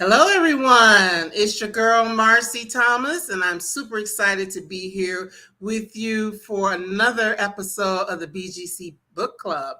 Hello, everyone. It's your girl, Marcy Thomas, and I'm super excited to be here with you for another episode of the BGC Book Club.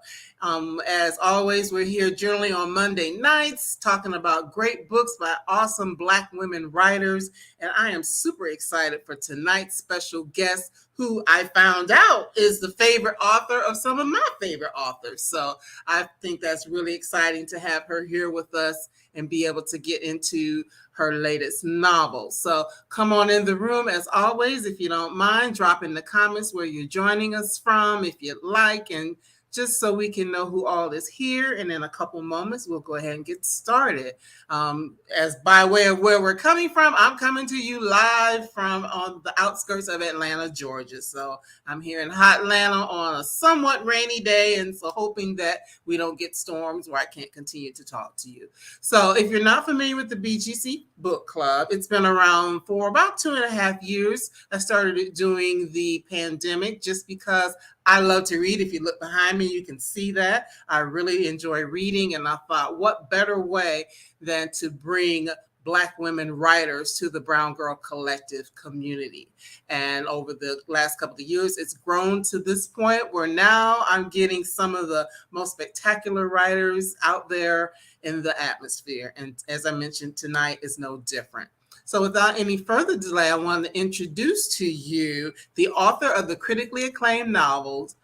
As always, we're here generally on Monday nights talking about great books by awesome Black women writers, and I am super excited for tonight's special guest, who I found out is the favorite author of some of my favorite authors. So I think that's really exciting to have her here with us and be able to get into her latest novel. So come on in the room as always. If you don't mind, drop in the comments where you're joining us from, if you'd like, and just so we can know who all is here. And in a couple moments, we'll go ahead and get started. As by way of where we're coming from, I'm coming to you live from on the outskirts of Atlanta, Georgia. So I'm here in hot Atlanta on a somewhat rainy day, and so hoping that we don't get storms where I can't continue to talk to you. So if you're not familiar with the BGC Book Club, it's been around for about 2.5 years. I started it during the pandemic just because I love to read. If you look behind me, you can see that. I really enjoy reading, and I thought, what better way than to bring Black women writers to the Brown Girl Collective community. And over the last couple of years, it's grown to this point where now I'm getting some of the most spectacular writers out there in the atmosphere. And as I mentioned, tonight is no different. So without any further delay, I want to introduce to you the author of the critically acclaimed novels,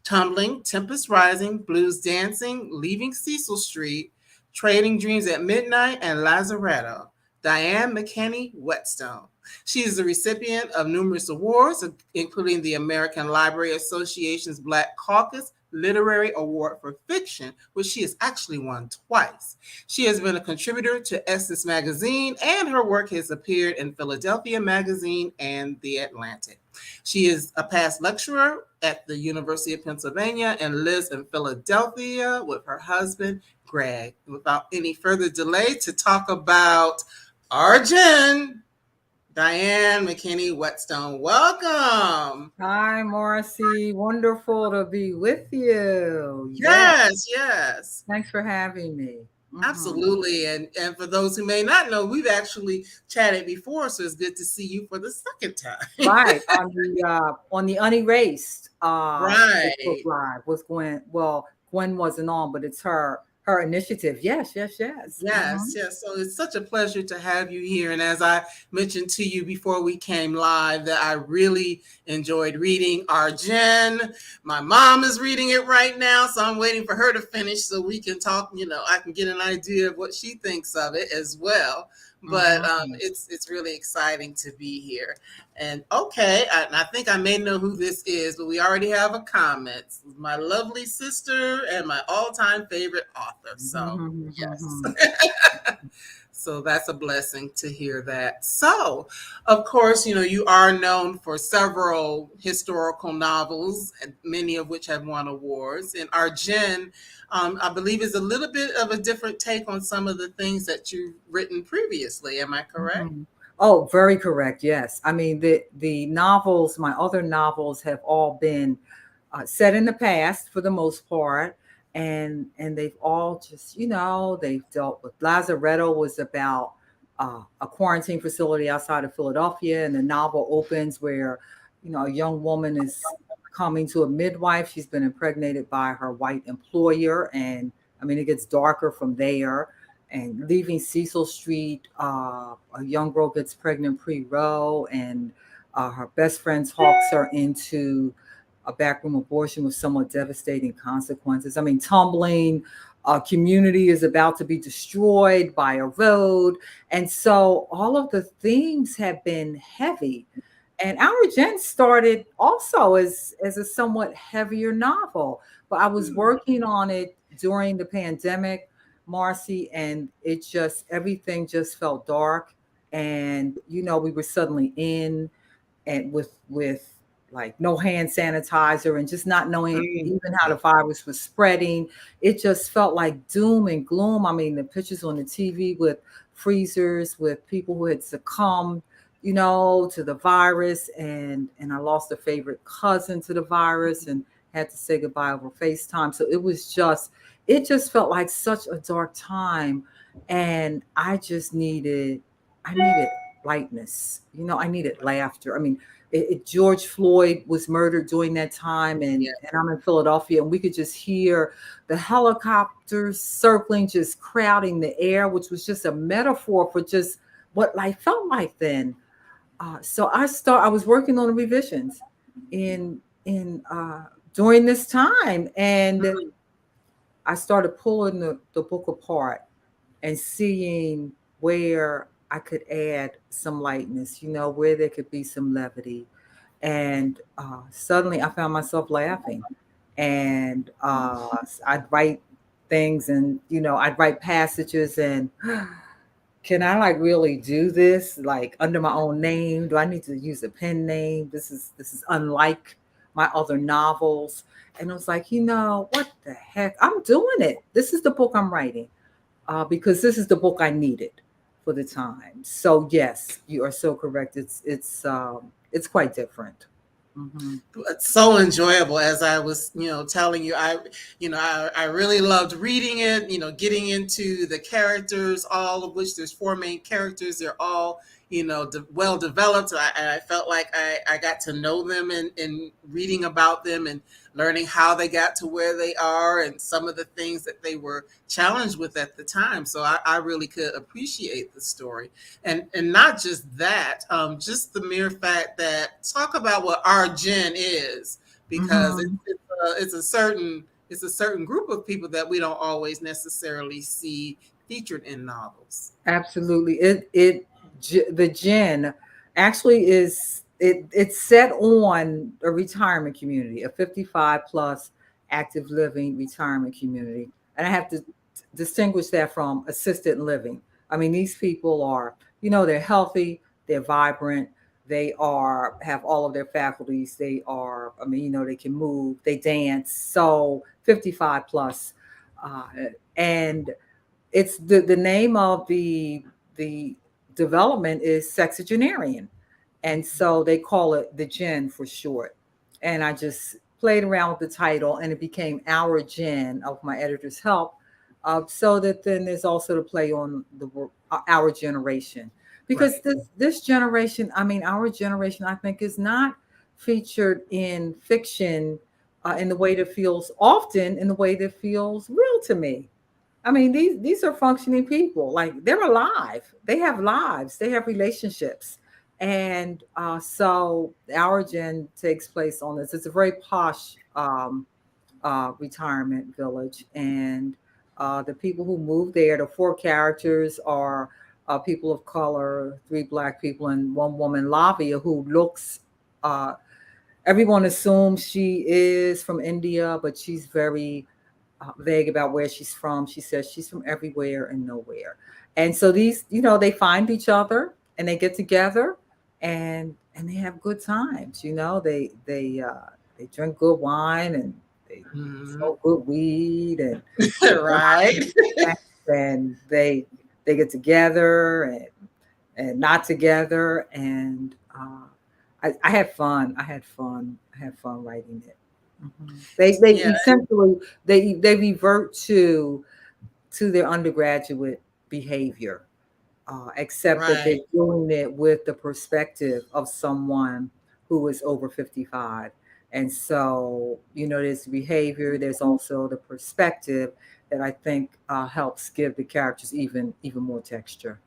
Tumbling, Tempest Rising, Blues Dancing, Leaving Cecil Street, Trading Dreams at Midnight, and Lazaretto, Diane McKinney-Whetstone. She is the recipient of numerous awards, including the American Library Association's Black Caucus Literary Award for Fiction, which she has actually won twice. She has been a contributor to Essence Magazine, and her work has appeared in Philadelphia Magazine and The Atlantic. She is a past lecturer at the University of Pennsylvania and lives in Philadelphia with her husband, Greg. Without any further delay, to talk about Arjun, Diane McKinney-Whetstone. Welcome. Hi, Marcy. Wonderful to be with you. Yes. Thanks for having me. Absolutely. And for those who may not know, we've actually chatted before, so it's good to see you for the second time. Right. On the Unerased Right. book live with Gwen. Well, Gwen wasn't on, but it's her initiative. Yes. Yes. So it's such a pleasure to have you here. And as I mentioned to you before we came live, that I really enjoyed reading Arjun. My mom is reading it right now, so I'm waiting for her to finish so we can talk. I can get an idea of what she thinks of it as well. But it's really exciting to be here. And okay, I think I may know who this is, but we already have a comment. My lovely sister and my all-time favorite author. So yes. So that's a blessing to hear that. So, of course, you are known for several historical novels, many of which have won awards. And Arjun, I believe, is a little bit of a different take on some of the things that you've written previously. Am I correct? Oh, very correct. Yes. I mean, the novels, my other novels have all been set in the past for the most part. And they've all just, they've dealt with Lazaretto was about a quarantine facility outside of Philadelphia. And the novel opens where, a young woman is coming to a midwife. She's been impregnated by her white employer. And I mean, it gets darker from there. And Leaving Cecil Street, a young girl gets pregnant pre-row, and her best friend talks her into a backroom abortion with somewhat devastating consequences. I mean, Tumbling, a community is about to be destroyed by a road. And so all of the themes have been heavy. And Our Gent started also as a somewhat heavier novel, but I was working on it during the pandemic, Marcy, and everything just felt dark. And, we were suddenly in and with like no hand sanitizer and just not knowing even how the virus was spreading. It just felt like doom and gloom. I mean, the pictures on the TV with freezers, with people who had succumbed, to the virus. And I lost a favorite cousin to the virus and had to say goodbye over FaceTime. So it just felt like such a dark time. And I needed lightness. I needed laughter. I mean, George Floyd was murdered during that time, Yeah. and I'm in Philadelphia, and we could just hear the helicopters circling, just crowding the air, which was just a metaphor for just what life felt like then. So I was working on the revisions in during this time, and Mhm. I started pulling the book apart and seeing where I could add some lightness, where there could be some levity. And suddenly I found myself laughing. And I'd write things, and, I'd write passages, and can I like really do this like under my own name? Do I need to use a pen name? This is unlike my other novels. And I was like, what the heck? I'm doing it. This is the book I'm writing, because this is the book I needed for the time. So yes, you are so correct. It's quite different. Hmm. It's so enjoyable. As I was, telling you, I really loved reading it, getting into the characters, all of which there's four main characters. They're all, well developed. I felt like I got to know them and reading about them and learning how they got to where they are and some of the things that they were challenged with at the time. So I really could appreciate the story. And not just that, just the mere fact that talk about what our gen is, because Hmm. it's a certain group of people that we don't always necessarily see featured in novels. Absolutely. The gin actually it's set on a retirement community, a 55 plus active living retirement community. And I have to distinguish that from assisted living. I mean, these people are, they're healthy, they're vibrant, they have all of their faculties. They are, I mean, they can move, they dance. So 55 plus. Uh, and it's the name of the development is Sexagenarian, and so they call it the Gen for short. And I just played around with the title, and it became Our Gen of my editor's help. So that then there's also to play on our generation, because Right. this generation, I mean, our generation, I think, is not featured in fiction in the way that feels often in the way that feels real to me. I mean, these are functioning people. Like, they're alive. They have lives. They have relationships. And so our gen takes place on this. It's a very posh retirement village, and the people who move there, the four characters are people of color, three black people, and one woman, Lavia, who looks. Uh, Everyone assumes she is from India, but she's very vague about where she's from. She says she's from everywhere and nowhere. And so these, they find each other and they get together, and they have good times. They drink good wine, and they Mhm. smoke good weed, and Right. and they get together and not together, and I had fun. I had fun. I had fun writing it. Mhm. They Yeah. essentially they revert to their undergraduate behavior, except that they're Right. doing it with the perspective of someone who is over 55. And so, there's behavior. There's also the perspective that I think helps give the characters even more texture.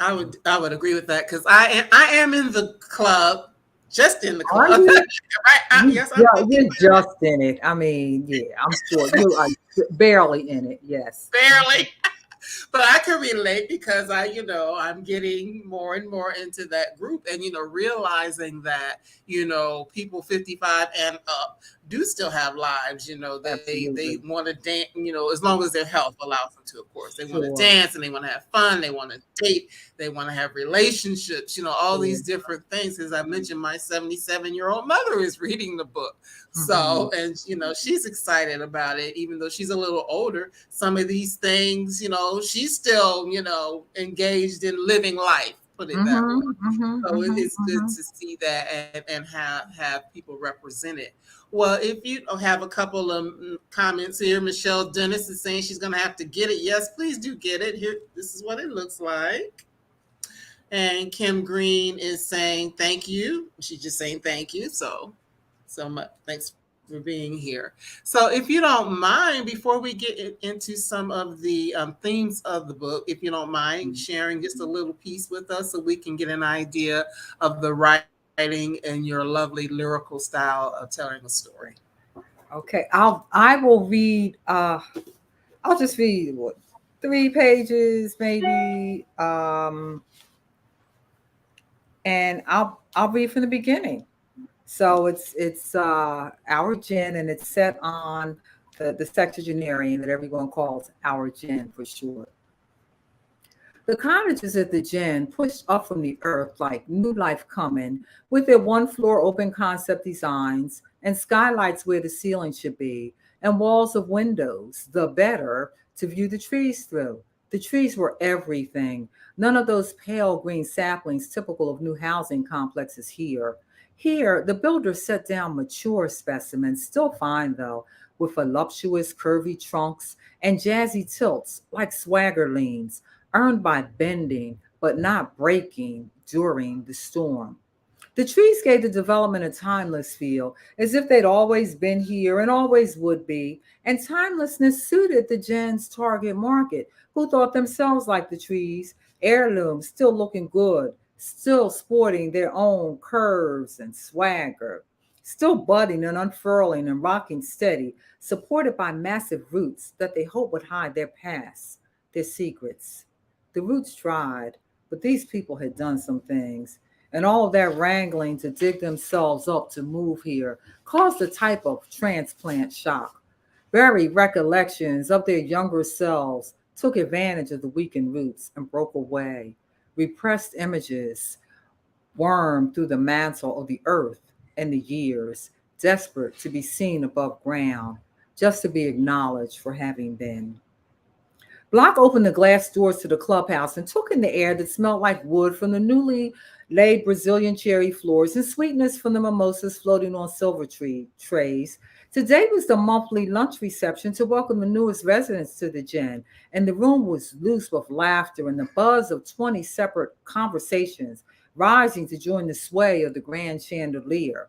I would agree with that because I am in the club, just in the Are club. you? Right? Yes, I'm You're just in it. I mean, yeah, I'm sure you are barely in it. Yes. barely. But I can relate because I'm getting more and more into that group and, realizing that, people 55 and up do still have lives, they Absolutely. want to dance, as long as their health allows them to, of course. They want to Sure. dance and they want to have fun. They want to date. They want to have relationships, all these Sure. different things. As I mentioned, my 77-year-old mother is reading the book. Hmm. So, and she's excited about it, even though she's a little older. Some of these things, she's still, engaged in living life, put it that way. Hmm. Hmm. So Hmm. it's good Hmm. to see that and have people represent it. Well, if you have a couple of comments here, Michelle Dennis is saying she's going to have to get it. Yes, please do get it. Here, this is what it looks like. And Kim Green is saying thank you. She's just saying thank you. So much. Thanks for being here. So, if you don't mind, before we get into some of the themes of the book, if you don't mind sharing just a little piece with us so we can get an idea of the writing and your lovely lyrical style of telling a story. Okay, I will read. I'll just read what 3 pages maybe. And I'll read from the beginning. So it's our gin, and it's set on the Sexagenarian that everyone calls our gin for short. The cottages at the gin pushed up from the earth like new life coming, with their one floor open concept designs and skylights where the ceiling should be, and walls of windows, the better to view the trees through. The trees were everything. None of those pale green saplings typical of new housing complexes here. Here, the builders set down mature specimens, still fine though, with voluptuous, curvy trunks and jazzy tilts like swagger leans earned by bending but not breaking during the storm. The trees gave the development a timeless feel, as if they'd always been here and always would be, and timelessness suited the Gen's target market, who thought themselves like the trees, heirlooms, still looking good, still sporting their own curves and swagger, still budding and unfurling and rocking steady, supported by massive roots that they hoped would hide their past, their secrets. The roots tried, but these people had done some things. And all that wrangling to dig themselves up to move here caused a type of transplant shock. Buried recollections of their younger selves took advantage of the weakened roots and broke away. Repressed images wormed through the mantle of the earth and the years, desperate to be seen above ground, just to be acknowledged for having been. Block opened the glass doors to the clubhouse and took in the air that smelled like wood from the newly laid Brazilian cherry floors and sweetness from the mimosas floating on silver trays. Today was the monthly lunch reception to welcome the newest residents to the gin, and the room was loose with laughter and the buzz of 20 separate conversations rising to join the sway of the grand chandelier.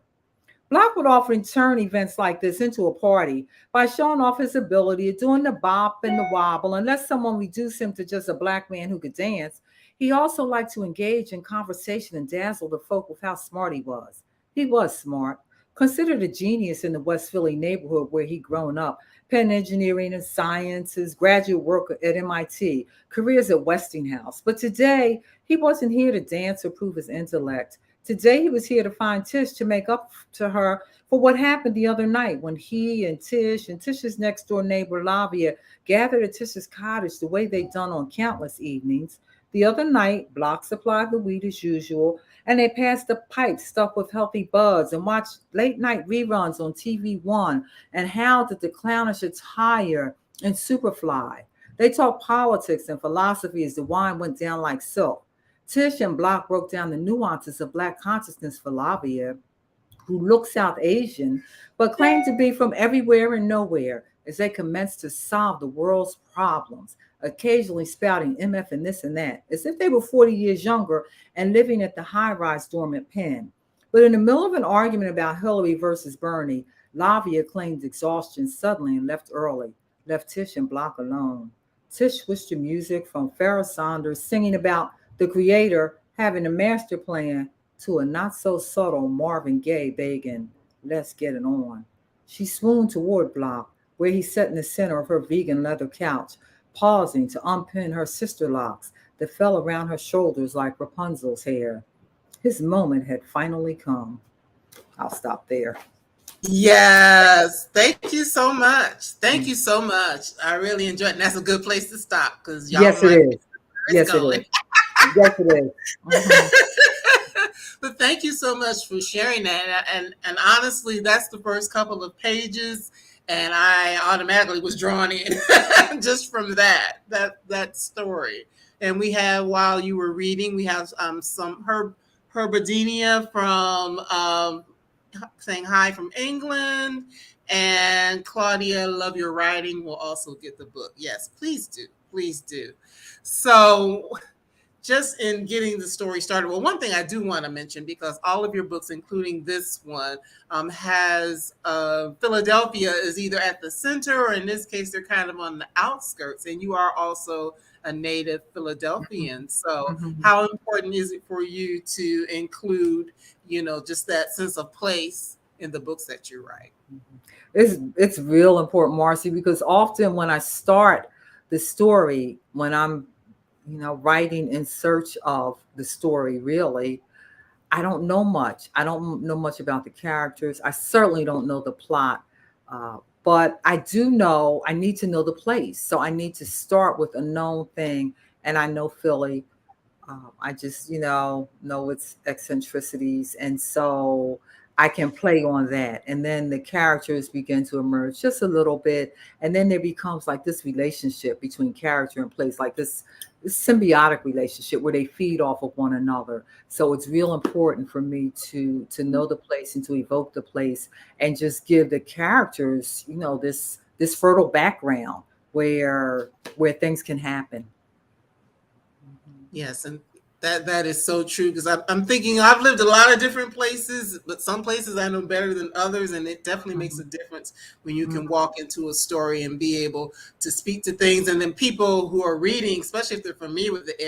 Block would often turn events like this into a party by showing off his ability at doing the bop and the wobble, unless someone reduced him to just a black man who could dance. He also liked to engage in conversation and dazzle the folk with how smart he was. He was smart, considered a genius in the West Philly neighborhood where he'd grown up. Penn engineering and sciences, graduate work at MIT, careers at Westinghouse. But today, he wasn't here to dance or prove his intellect. Today, he was here to find Tish to make up to her for what happened the other night when he and Tish's next door neighbor, Lavia, gathered at Tish's cottage the way they'd done on countless evenings. The other night, Block supplied the weed as usual, and they passed the pipe stuffed with healthy buds and watched late night reruns on TV One and howled at the clownish attire in Superfly. They talked politics and philosophy as the wine went down like silk. Tish and Block broke down the nuances of Black consciousness for Lavia, who looked South Asian, but claimed to be from everywhere and nowhere, as they commenced to solve the world's problems, occasionally spouting MF and this and that, as if they were 40 years younger and living at the high-rise dorm at Penn. But in the middle of an argument about Hillary versus Bernie, Lavia claimed exhaustion suddenly and left early, left Tish and Block alone. Tish switched to music from Pharoah Sanders singing about the creator having a master plan to a not-so-subtle Marvin Gaye begging, let's get it on. She swooned toward Block, where he sat in the center of her vegan leather couch, pausing to unpin her sister locks that fell around her shoulders like Rapunzel's hair. His moment had finally come. I'll stop there. Yes, thank you so much. Thank you so much. I really enjoyed it. And that's a good place to stop because y'all Yes, it might is. Yes, it is. Yes, it is. But thank you so much for sharing that. And honestly, that's the first couple of pages, and I automatically was drawn in just from that story. And we have, while you were reading, we have some Herbadinia from saying hi from England. And Claudia, love your writing, will also get the book. Yes, please do. Please do. So, just in getting the story started, well, one thing I do want to mention, because all of your books, including this one, has Philadelphia is either at the center, or in this case, they're kind of on the outskirts. And you are also a native Philadelphian. So, Mhm. how important is it for you to include, just that sense of place in the books that you write? It's real important, Marcy, because often when I start the story, when I'm writing in search of the story, really, I don't know much. I don't know much about the characters. I certainly don't know the plot. But I do know I need to know the place. So I need to start with a known thing. And I know Philly. I just, know its eccentricities. And so I can play on that. And then the characters begin to emerge just a little bit. And then there becomes like this relationship between character and place, like this symbiotic relationship where they feed off of one another. So it's real important for me to know the place and to evoke the place and just give the characters, this fertile background where things can happen. Yes, and that is so true, because I'm thinking I've lived a lot of different places, but some places I know better than others, and it definitely makes a Mhm. difference when you can Mhm. walk into a story and be able to speak to things, and then people who are reading, especially if they're familiar with the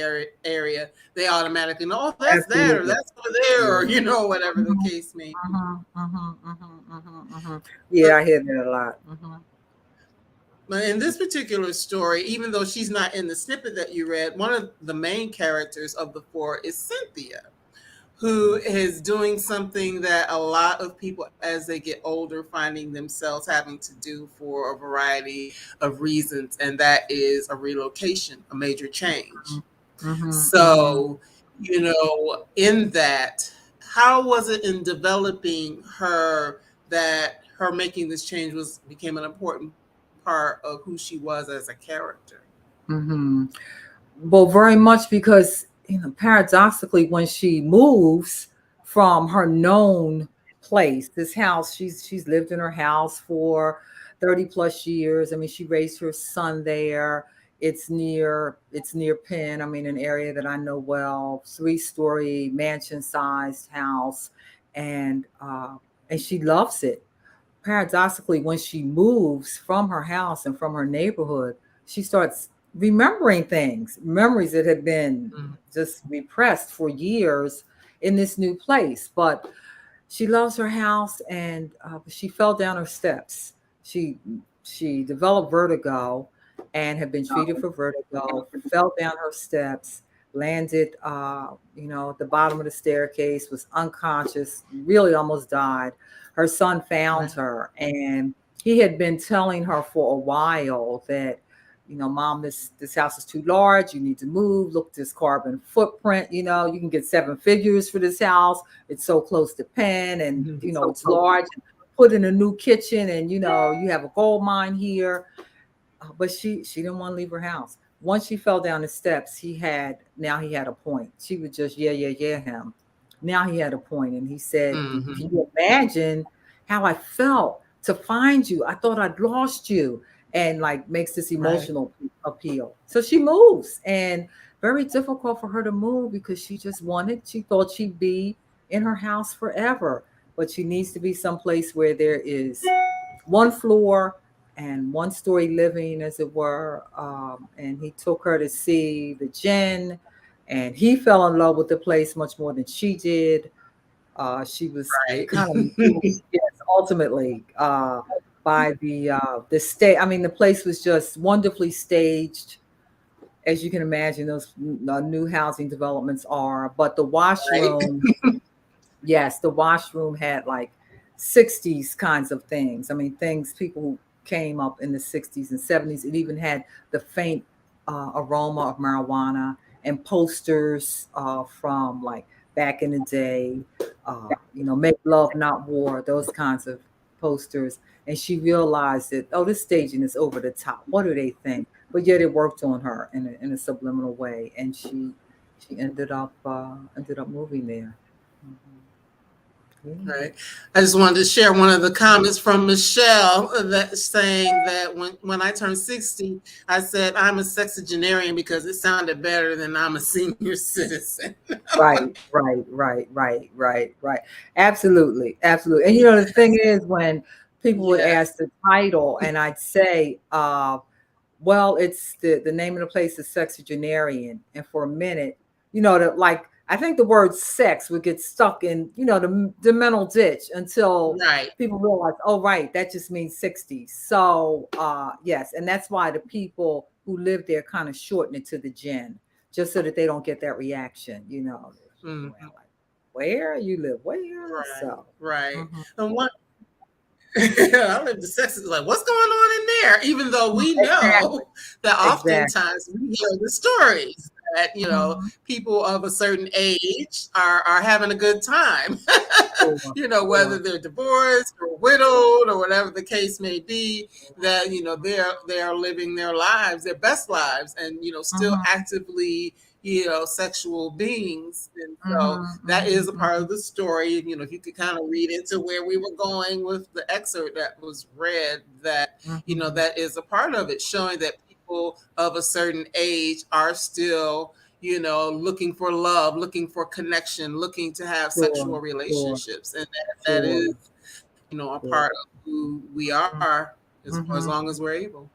area, they automatically know, oh, that's that, or Absolutely. that's over there, Yeah. or whatever the Mhm, case may be. mhm, mhm, mhm, mhm, mhm. Yeah, But I hear that a lot. Mhm. But in this particular story, even though she's not in the snippet that you read, one of the main characters of the four is Cynthia, who is doing something that a lot of people, as they get older, finding themselves having to do for a variety of reasons, and that is a relocation, a major change. Mhm, mhm. So, in that, how was it in developing her that her making this change became an important part of who she was as a character? Mhm. Well, very much because, paradoxically, when she moves from her known place, this house, she's lived in her house for 30 plus years. I mean, she raised her son there. It's near Penn. I mean, an area that I know well, 3-story mansion sized house. And she loves it. Paradoxically, when she moves from her house and from her neighborhood, she starts remembering things, memories that had been Mm. just repressed for years in this new place. But she loves her house, and she fell down her steps. She she developed vertigo and had been treated for vertigo. Fell down her steps, landed, at the bottom of the staircase, was unconscious, really almost died. Her son found Right. her, and he had been telling her for a while that, Mom, this house is too large. You need to move. Look, this carbon footprint. You can get 7 figures for this house. It's so close to Penn, and it's large. Put in a new kitchen, and you have a gold mine here. But she didn't want to leave her house. Once she fell down the steps, he had a point. She would just yeah him. Now he had a point, and he said, Hmm. "Can you imagine how I felt to find you? I thought I'd lost you." And like makes this Right. emotional appeal. So she moves, and very difficult for her to move because she thought she'd be in her house forever, but she needs to be someplace where there is one floor and one-story living, as it were. And he took her to see the gin, and he fell in love with the place much more than she did. She was Right. kind of moved, yes, ultimately, by the state. I mean, the place was just wonderfully staged, as you can imagine. Those new housing developments are, but the Right. washroom. Yes, the washroom had like 60s kinds of things. I mean, things people who came up in the 60s and 70s. It even had the faint aroma of marijuana and posters from like back in the day, make love, not war, those kinds of posters. And she realized that, oh, this staging is over the top. What do they think? But yet it worked on her in a subliminal way, and she ended up moving there. Mhm. Right. I just wanted to share one of the comments from Michelle that saying that when I turned 60, I said I'm a sexagenarian because it sounded better than I'm a senior citizen. Right. Absolutely. Absolutely. And the thing is, when people would ask Yes. the title and I'd say, well, it's the name of the place is Sexagenarian. And for a minute, I think the word sex would get stuck in, the mental ditch until Right. people realize, oh, right, that just means 60. So, yes. And that's why the people who live there kind of shorten it to the gen, just so that they don't get that reaction, Mhm. like, where you live, where? Right. So, Right. mhm. And what I live the sex is like, what's going on in there? Even though we Exactly. know that Exactly. oftentimes we hear the stories that, Mhm. people of a certain age are having a good time. Sure. Whether Sure. they're divorced or widowed or whatever the case may be, that, they are living their lives, their best lives, and, still Mhm. actively, sexual beings. And so Mhm. that Mhm. is a part of Mhm. the story. If you could kind of read into where we were going with the excerpt that was read, that, Mhm. that is a part of it, showing that people of a certain age are still, looking for love, looking for connection, looking to have Sure. sexual Sure. relationships. And that Sure. is, a Sure. part of who we are as Mhm. long as we're able.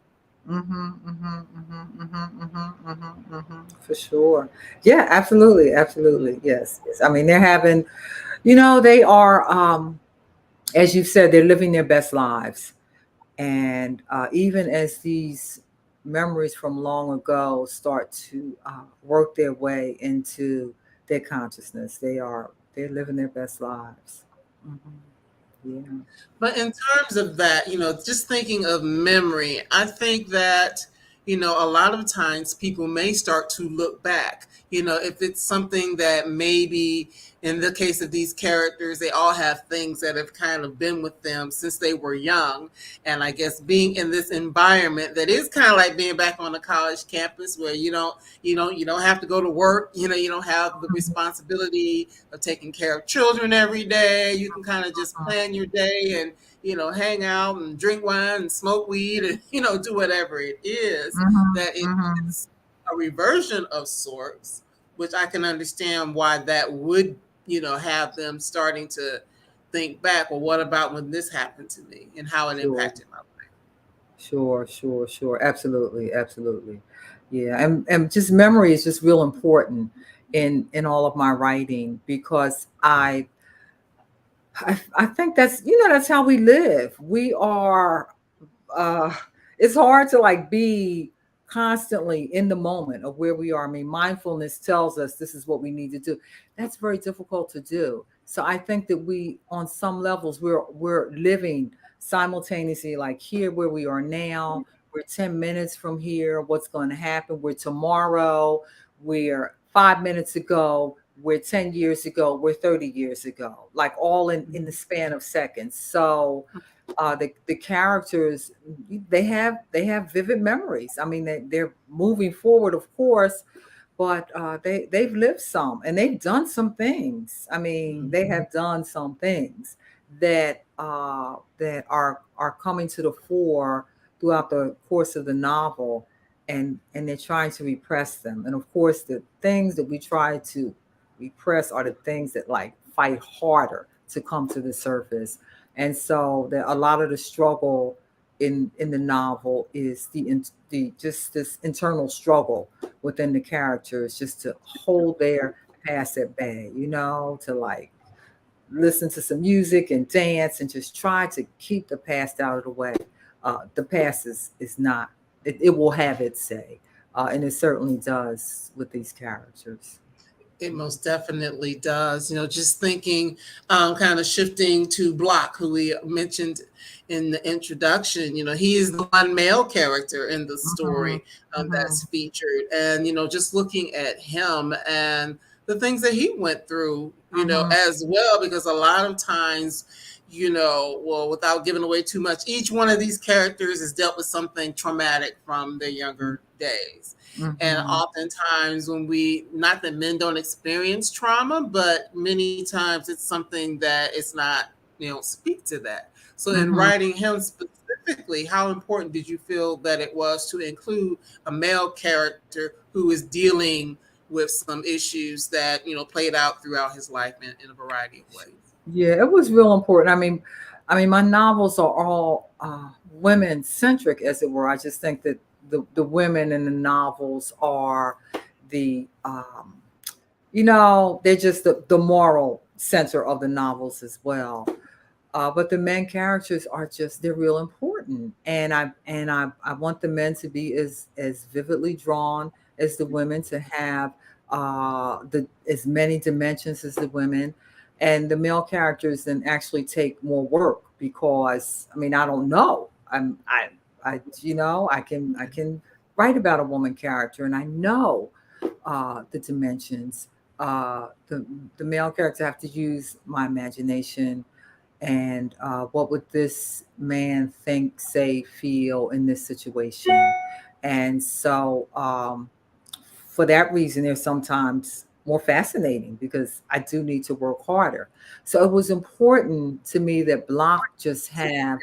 Mhm. Mhm. Mhm. Mhm. Mhm. Mhm. Mhm. For sure. Yeah, absolutely. Absolutely. Yes. Yes. I mean, they're having, they are, as you said, they're living their best lives. And even as these memories from long ago start to work their way into their consciousness, they're living their best lives. Hmm. Yeah. But in terms of that, just thinking of memory, I think that, a lot of times people may start to look back, if it's something that maybe in the case of these characters, they all have things that have kind of been with them since they were young. And I guess being in this environment that is kind of like being back on a college campus where you don't have to go to work, you don't have the Mhm. responsibility of taking care of children every day. You can kind of just plan your day and, hang out and drink wine and smoke weed and, do whatever it is. Mhm. That it Mhm. is a reversion of sorts, which I can understand why that would, have them starting to think back, well, what about when this happened to me and how it Sure. impacted my life? Sure. Absolutely. Yeah, and just memory is just real important in all of my writing because I think that's how we live. We are uh it's hard to like be constantly in the moment of where we are. I mean, mindfulness tells us this is what we need to do. That's very difficult to do. So I think that we on some levels we're living simultaneously, like here where we are now, we're 10 minutes from here, what's going to happen, we're tomorrow, we're 5 minutes ago, we're 10 years ago, we're 30 years ago, like all in the span of seconds. So the characters they have vivid memories. I mean, they're moving forward, of course, but they've lived some and they've done some things. I mean, they have done some things that are coming to the fore throughout the course of the novel, and they're trying to repress them. And of course, the things that we try to repress are the things that like fight harder to come to the surface. And so a lot of the struggle in the novel is the just this internal struggle within the characters, just to hold their past at bay, to like listen to some music and dance and just try to keep the past out of the way. The past is not, it will have its say. And it certainly does with these characters. It most definitely does. Just thinking, kind of shifting to Block, who we mentioned in the introduction. He is the one male character in the Mhm, story that's mhm, featured. And, just looking at him and the things that he went through, mhm, as well, because a lot of times, well, without giving away too much, each one of these characters has dealt with something traumatic from their younger days. And Mm-hmm. oftentimes when not that men don't experience trauma, but many times it's something that it's not, speak to that. So in Mm-hmm. writing him specifically, how important did you feel that it was to include a male character who is dealing with some issues that, played out throughout his life in a variety of ways? Yeah, it was real important. My novels are all women centric, as it were. I just think that the women in the novels are the they're just the moral center of the novels as well. But the main characters are just they're real important, and I want the men to be as vividly drawn as the women, to have the as many dimensions as the women, and the male characters then actually take more work, because I don't know, I can write about a woman character, and I know the dimensions. The male character have to use my imagination, and what would this man think, say, feel in this situation. And so for that reason, they're sometimes more fascinating, because I do need to work harder. So it was important to me that Block just have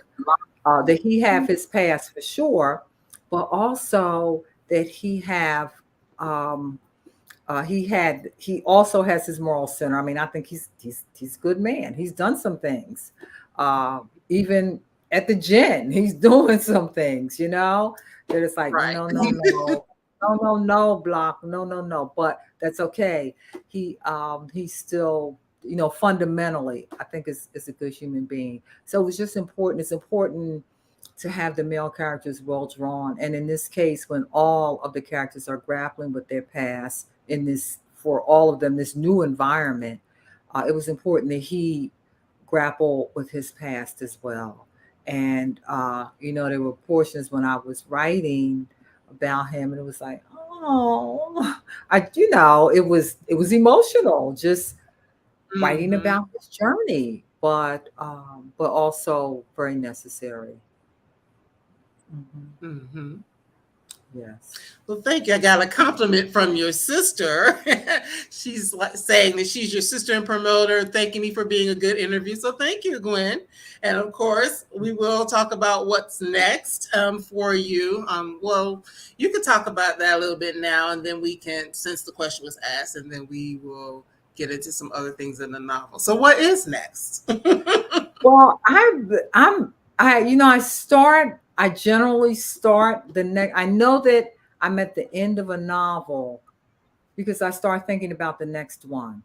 that he have his past for sure, but also that um, he also has his moral center. I think he's a good man. He's done some things. Even at the gin, he's doing some things, that it's like, Right. no, no, no, no, no, no, Block, no, no, no. But that's okay. He's still, fundamentally, I think is a good human being. So it was just important. It's important to have the male characters well drawn. And in this case, when all of the characters are grappling with their past in this, for all of them, this new environment, it was important that he grapple with his past as well. And, there were portions when I was writing about him, and it was like, oh, it was emotional, just writing Mm-hmm. about his journey, but also very necessary. Mhm. Mm-hmm. Yes. Well, thank you. I got a compliment from your sister. She's saying that she's your sister and promoter, thanking me for being a good interview. So thank you, Gwen. And of course, we will talk about what's next for you. Well, you can talk about that a little bit now, and then we can, since the question was asked, and then we will get into some other things in the novel. So what is next? Well, I generally start the next. I know that I'm at the end of a novel because I start thinking about the next one,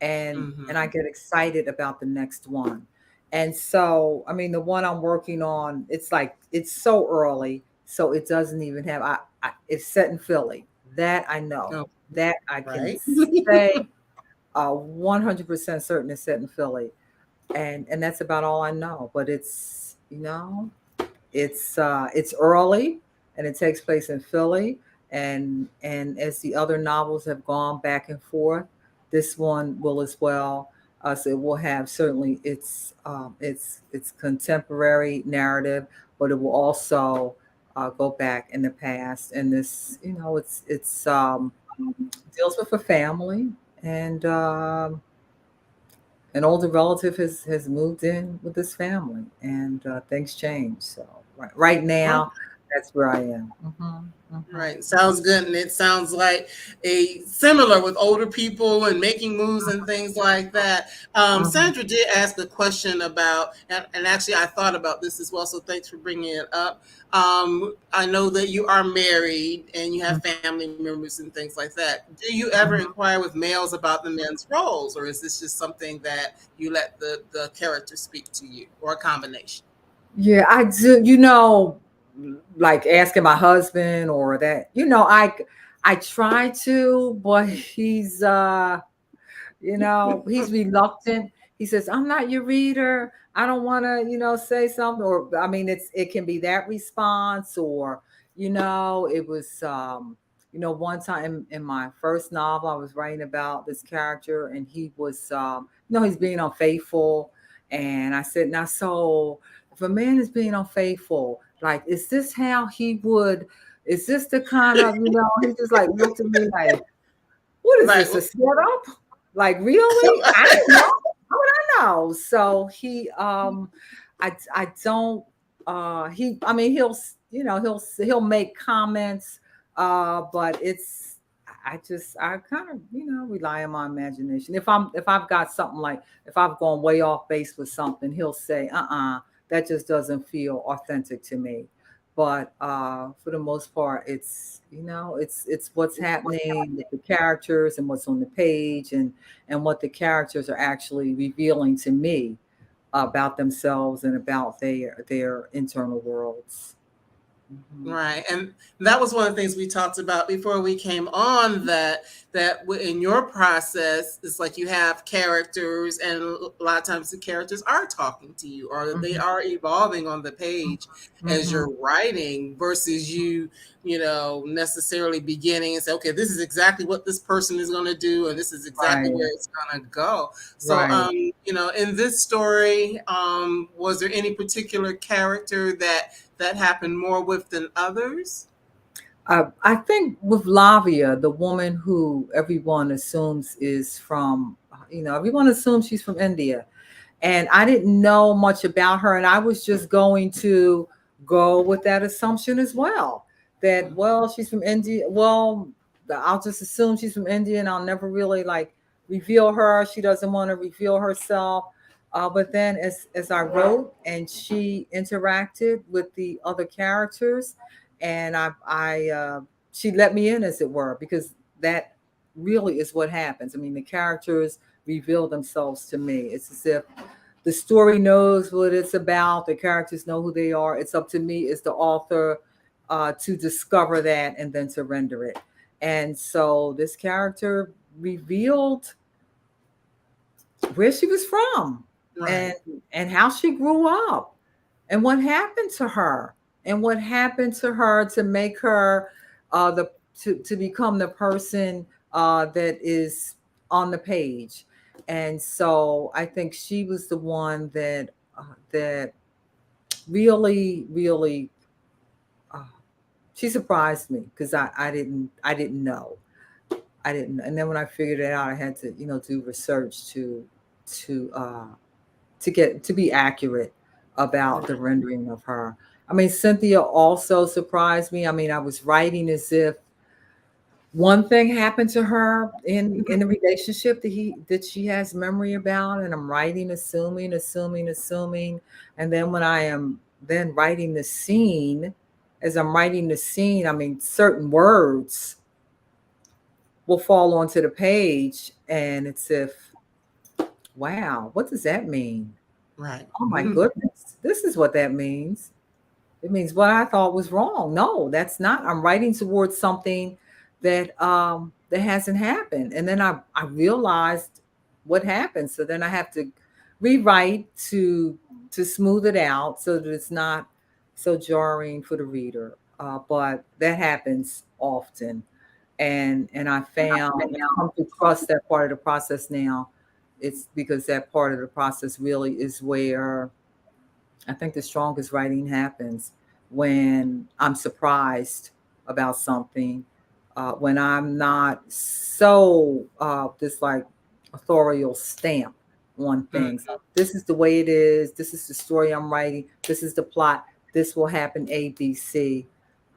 and I Mm-hmm. get excited about the next one. And so, the one I'm working on, it's like it's so early, so it doesn't even have. It's set in Philly. That I know. Oh, That I can right. say 100% certain it's set in Philly, and that's about all I know. But it's early, and it takes place in Philly, and as the other novels have gone back and forth, this one will as well. So it will have certainly its contemporary narrative, but it will also go back in the past. And this, it's deals with a family, and an older relative has moved in with this family, and things change. So right Well, now, that's where I am. right. Sounds good. And it sounds like a similar with older people and making moves and things like that. Hmm. Sandra did ask a question about, and actually I thought about this as well. So thanks for bringing it up. I know that you are married and you have family members and things like that. Do you ever Hmm. inquire with males about the men's roles, or is this just something that you let the character speak to you, or a combination? Yeah, I do. Like asking my husband or that. I try to, but he's reluctant. He says, "I'm not your reader. I don't want to, say something." Or it can be that response, or it was one time in my first novel, I was writing about this character, and he was he's being unfaithful, And I said, now, so if a man is being unfaithful, like, is this how he would, is this the kind of, he just like looked at me like, what is Right. this, a setup? Like, really? I don't know. How would I know? So I don't, he'll make comments, but I kind of, rely on my imagination. If I've got something like, if I've gone way off base with something, he'll say, that just doesn't feel authentic to me. But for the most part, it's what's happening with the characters and what's on the page, and what the characters are actually revealing to me about themselves and about their internal worlds. Mhm. Right. And that was one of the things we talked about before we came on, that in your process, it's like you have characters, and a lot of times the characters are talking to you, or they Mhm. are evolving on the page as Mhm. you're writing, versus you necessarily beginning and say, okay, this is exactly what this person is going to do, and this is exactly Right. where it's going to go. So, Right. in this story, was there any particular character that happened more with than others? I think with Lavia, the woman who everyone assumes is from, everyone assumes she's from India. And I didn't know much about her. And I was just going to go with that assumption as well. That, well, she's from India. Well, I'll just assume she's from India, and I'll never really like reveal her. She doesn't want to reveal herself. But then as I wrote and she interacted with the other characters, and she let me in, as it were, because that really is what happens. I mean, the characters reveal themselves to me. It's as if the story knows what it's about. The characters know who they are. It's up to me as the author to discover that and then to render it. And so this character revealed where she was from, and Right. how she grew up, and what happened to her, to make her the to become the person that is on the page. And so I think she was the one that really uh, she surprised me, because I didn't know. I didn't. And then when I figured it out, I had to do research to uh, to be accurate about the Right. rendering of her. I mean, Cynthia also surprised me. I mean, I was writing as if one thing happened to her in the relationship that she has memory about, and I'm writing assuming, and then when I am then writing the scene, as I'm writing the scene, I mean, certain words will fall onto the page, and it's if, wow, what does that mean? Right. Oh my goodness, this is what that means. It means what I thought was wrong. No, that's not. I'm writing towards something that hasn't happened. And then I realized what happened. So then I have to rewrite to smooth it out so that it's not so jarring for the reader. But that happens often. And I've come to trust that part of the process now. It's because that part of the process really is where I think the strongest writing happens, when I'm surprised about something, when I'm not so this like authorial stamp on things. Mhm. This is the way it is. This is the story I'm writing. This is the plot. This will happen A, B, C.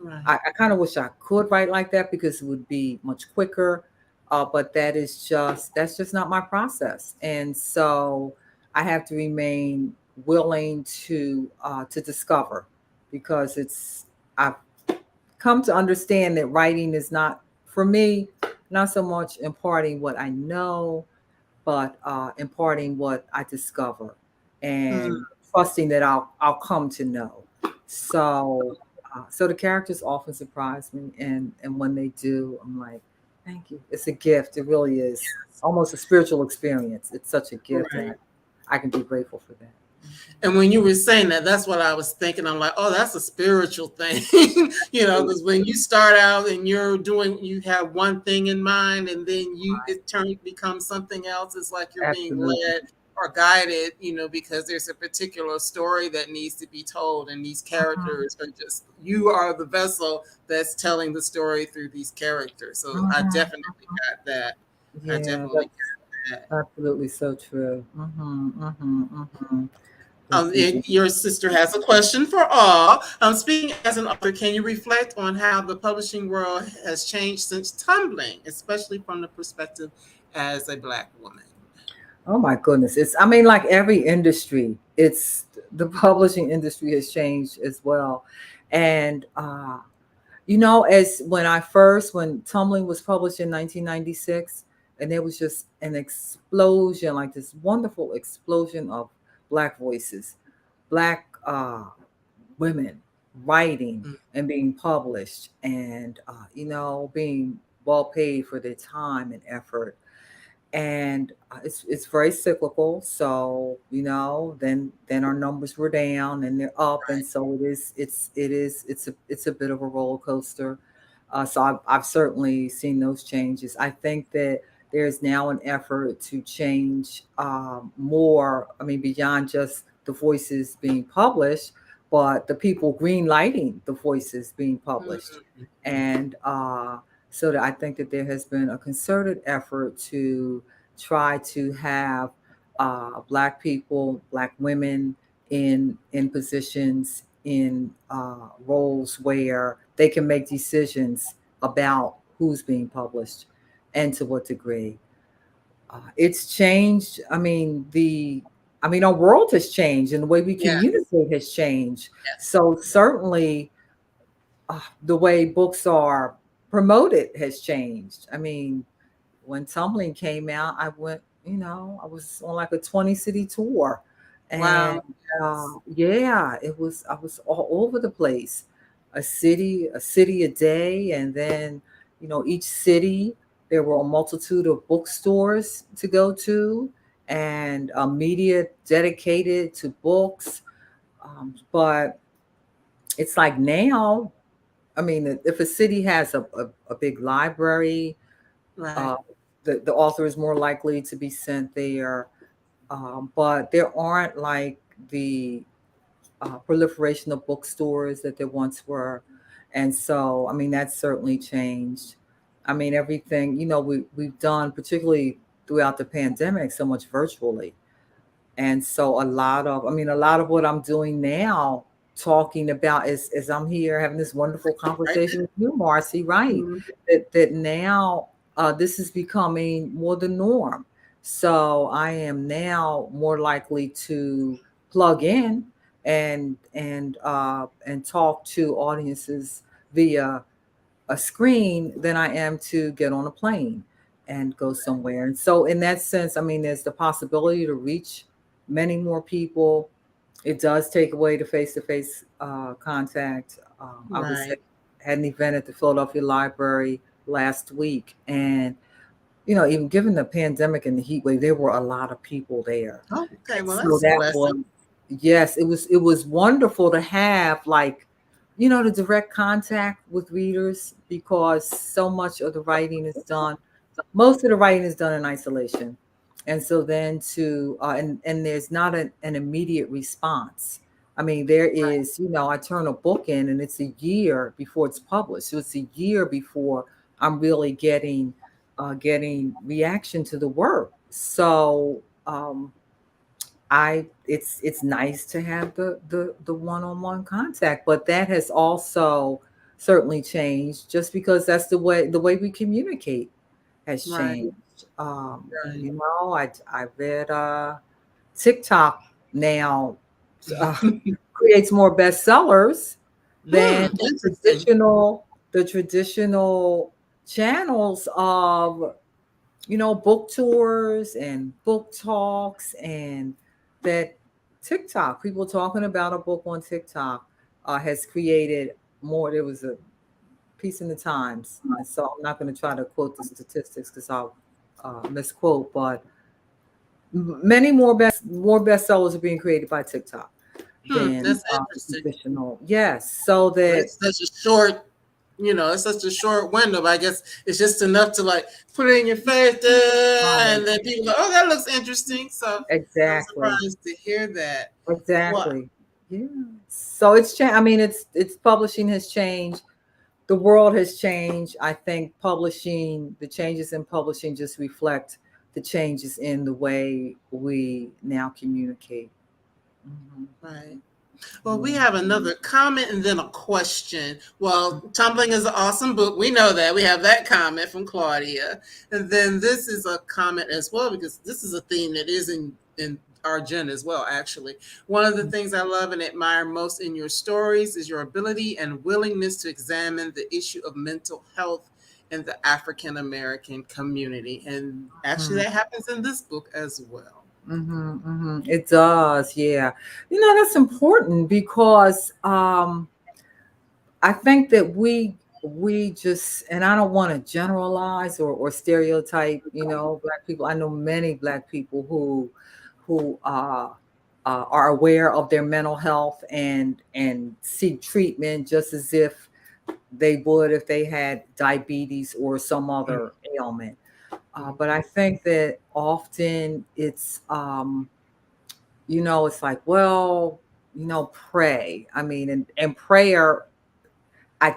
Right. I kind of wish I could write like that, because it would be much quicker. But that's just not my process. And so I have to remain willing to discover, because I've come to understand that writing is not, for me, not so much imparting what I know, but imparting what I discover, Mm. and trusting that I'll come to know. So so the characters often surprise me, and when they do, I'm like, thank you. It's a gift. It really is almost a spiritual experience. It's such a gift, and Right. I can be grateful for that. And when you were saying that, that's what I was thinking. I'm like, oh, that's a spiritual thing, because when you start out and you have one thing in mind, and then it becomes something else. It's like you're being Absolutely. led or guided, because there's a particular story that needs to be told, and these characters are just, you are the vessel that's telling the story through these characters. So I definitely got that. I Yeah, definitely that's got that. absolutely so true. Let's see. And your sister has a question for all. Speaking as an author, can you reflect on how the publishing world has changed since tumbling, especially from the perspective as a Black woman? Oh my goodness. I mean, like every industry, it's the publishing industry has changed as well. And as when Tumbling was published in 1996, and there was just an explosion, like this wonderful explosion of Black voices, Black women writing Mm, and being published, and being well paid for their time and effort. And it's very cyclical. So then our numbers were down and they're up, and right. so it's a bit of a roller coaster. So I've certainly seen those changes. I think that there's now an effort to change more. I mean, beyond just the voices being published, but the people green lighting the voices being published, Mm, and so that I think that there has been a concerted effort to try to have Black people, Black women in positions, in roles where they can make decisions about who's being published and to what degree. It's changed. Our world has changed, and the way we yes, communicate has changed. yes. So certainly, the way books are promoted has changed. I mean, when Tumbling came out, I was on like a 20 city tour. And Wow. Yes. yeah, I was all over the place. A city a day. And then, each city, there were a multitude of bookstores to go to and media dedicated to books. But it's like now, I mean, if a city has a big library, Right. uh, the author is more likely to be sent there. But there aren't like the proliferation of bookstores that there once were. And so, I mean, that's certainly changed. I mean, everything, we've done, particularly throughout the pandemic, so much virtually. And so a lot of what I'm doing now, talking about as I'm here having this wonderful Right. conversation with you, Marcy, right? Mhm. That now this is becoming more the norm. So I am now more likely to plug in and talk to audiences via a screen than I am to get on a plane and go somewhere. And so, in that sense, I mean, there's the possibility to reach many more people. It does take away the face-to-face contact. Right. Had an event at the Philadelphia Library last week, and even given the pandemic and the heat wave, there were a lot of people there. Oh, okay. Well, So that's a that blessing. was, yes, it was wonderful to have, like, the direct contact with readers, because so much of the writing is done, most of the writing is done in isolation. And so then and there's not an immediate response. I mean, there is, I turn a book in and it's a year before it's published. So it's a year before I'm really getting reaction to the work. So it's nice to have the one-on-one contact, but that has also certainly changed, just because that's the way we communicate has Right. changed. Right. I read TikTok now uh, creates more bestsellers than Interesting. the traditional channels of book tours and book talks, and that TikTok, people talking about a book on TikTok, has created more. There was a piece in the Times, and so I'm not going to try to quote the statistics because I'll misquote, but many more bestsellers are being created by TikTok than That's the interesting. traditional. Yes, so So that it's such a short it's such a short window, but I guess it's just enough to like put it in your face, and then people go, oh, that looks interesting. So I was Exactly. surprised to hear that. What? Exactly. Yeah. So it's changed. I mean, it's publishing has changed. The world has changed. I think the changes in publishing just reflect the changes in the way we now communicate. Mhm. Right. Well, we Yeah. have another comment and then a question. Well, Tumbling is an awesome book. We know that. We have that comment from Claudia. And then this is a comment as well, because this is a theme that is in our agenda as well, actually. One of the things I love and admire most in your stories is your ability and willingness to examine the issue of mental health in the African American community. And actually, Mhm. that happens in this book as well. It does, yeah. That's important because I think that we just, and I don't want to generalize or stereotype, black people. I know many black people who are aware of their mental health and seek treatment just as if they would if they had diabetes or some other ailment. But I think that often it's like, well, pray. I mean, and prayer, I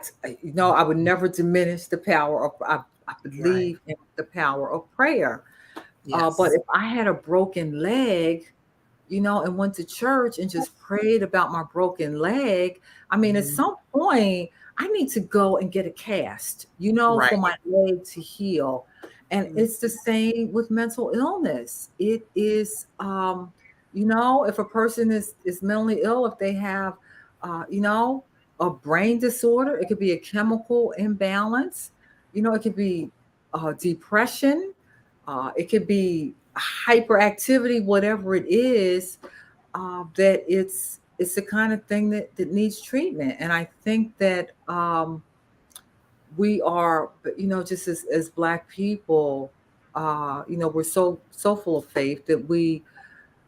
would never diminish the power of, I Right. believe in the power of prayer. But Yes. if I had a broken leg, and went to church and just prayed about my broken leg, I mean, at Mhm. some point, I need to go and get a cast, Right. for my leg to heal. And Mhm. it's the same with mental illness. It is, if a person is mentally ill, if they have, a brain disorder, it could be a chemical imbalance, it could be depression, it could be hyperactivity, whatever it is, that it's the kind of thing that needs treatment. And I think that we are, just as black people, we're so full of faith that we,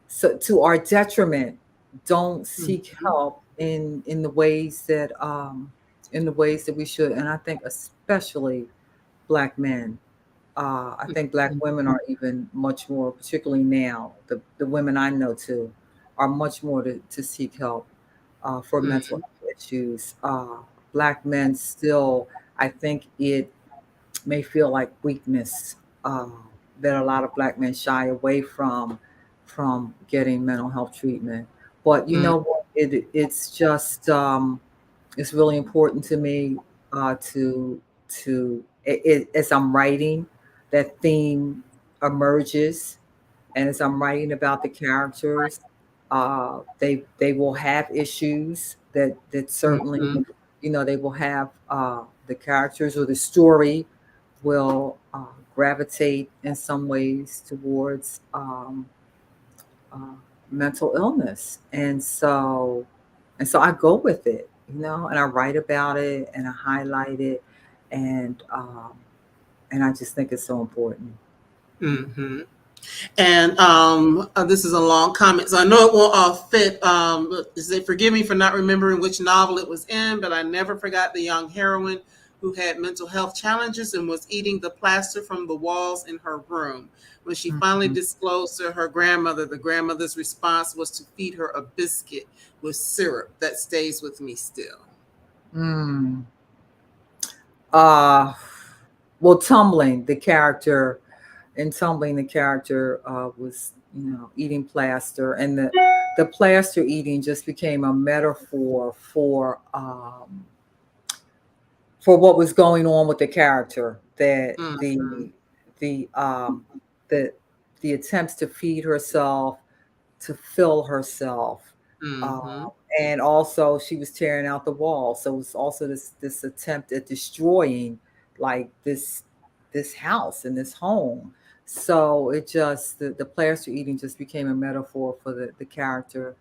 so to our detriment, don't seek Mhm. help in the ways that we should. And I think especially black men. I think black women are even much more, particularly now, the women I know too, are much more to seek help for mental Mhm. health issues. Black men still, I think it may feel like weakness, that a lot of black men shy away from getting mental health treatment. But you Mhm. know what? It's just it's really important to me as I'm writing, that theme emerges, and as I'm writing about the characters, they will have issues that certainly, Mhm. they will have, the characters or the story will gravitate in some ways towards uh, mental illness, and so I go with it, and I write about it and I highlight it, and and I just think it's so important. Mhm. And this is a long comment, so I know it won't all fit. But say, forgive me for not remembering which novel it was in, but I never forgot the young heroine who had mental health challenges and was eating the plaster from the walls in her room. When she finally Mhm. disclosed to her grandmother, the grandmother's response was to feed her a biscuit with syrup. That stays with me still. Mm. Uh, well, tumbling the character was, eating plaster, and the plaster eating just became a metaphor for what was going on with the character, that Mhm. the the attempts to feed herself, to fill herself, uh, Mhm. and also she was tearing out the wall, so it was also this attempt at destroying, like, this house and this home. So it just, the plaster eating just became a metaphor for the character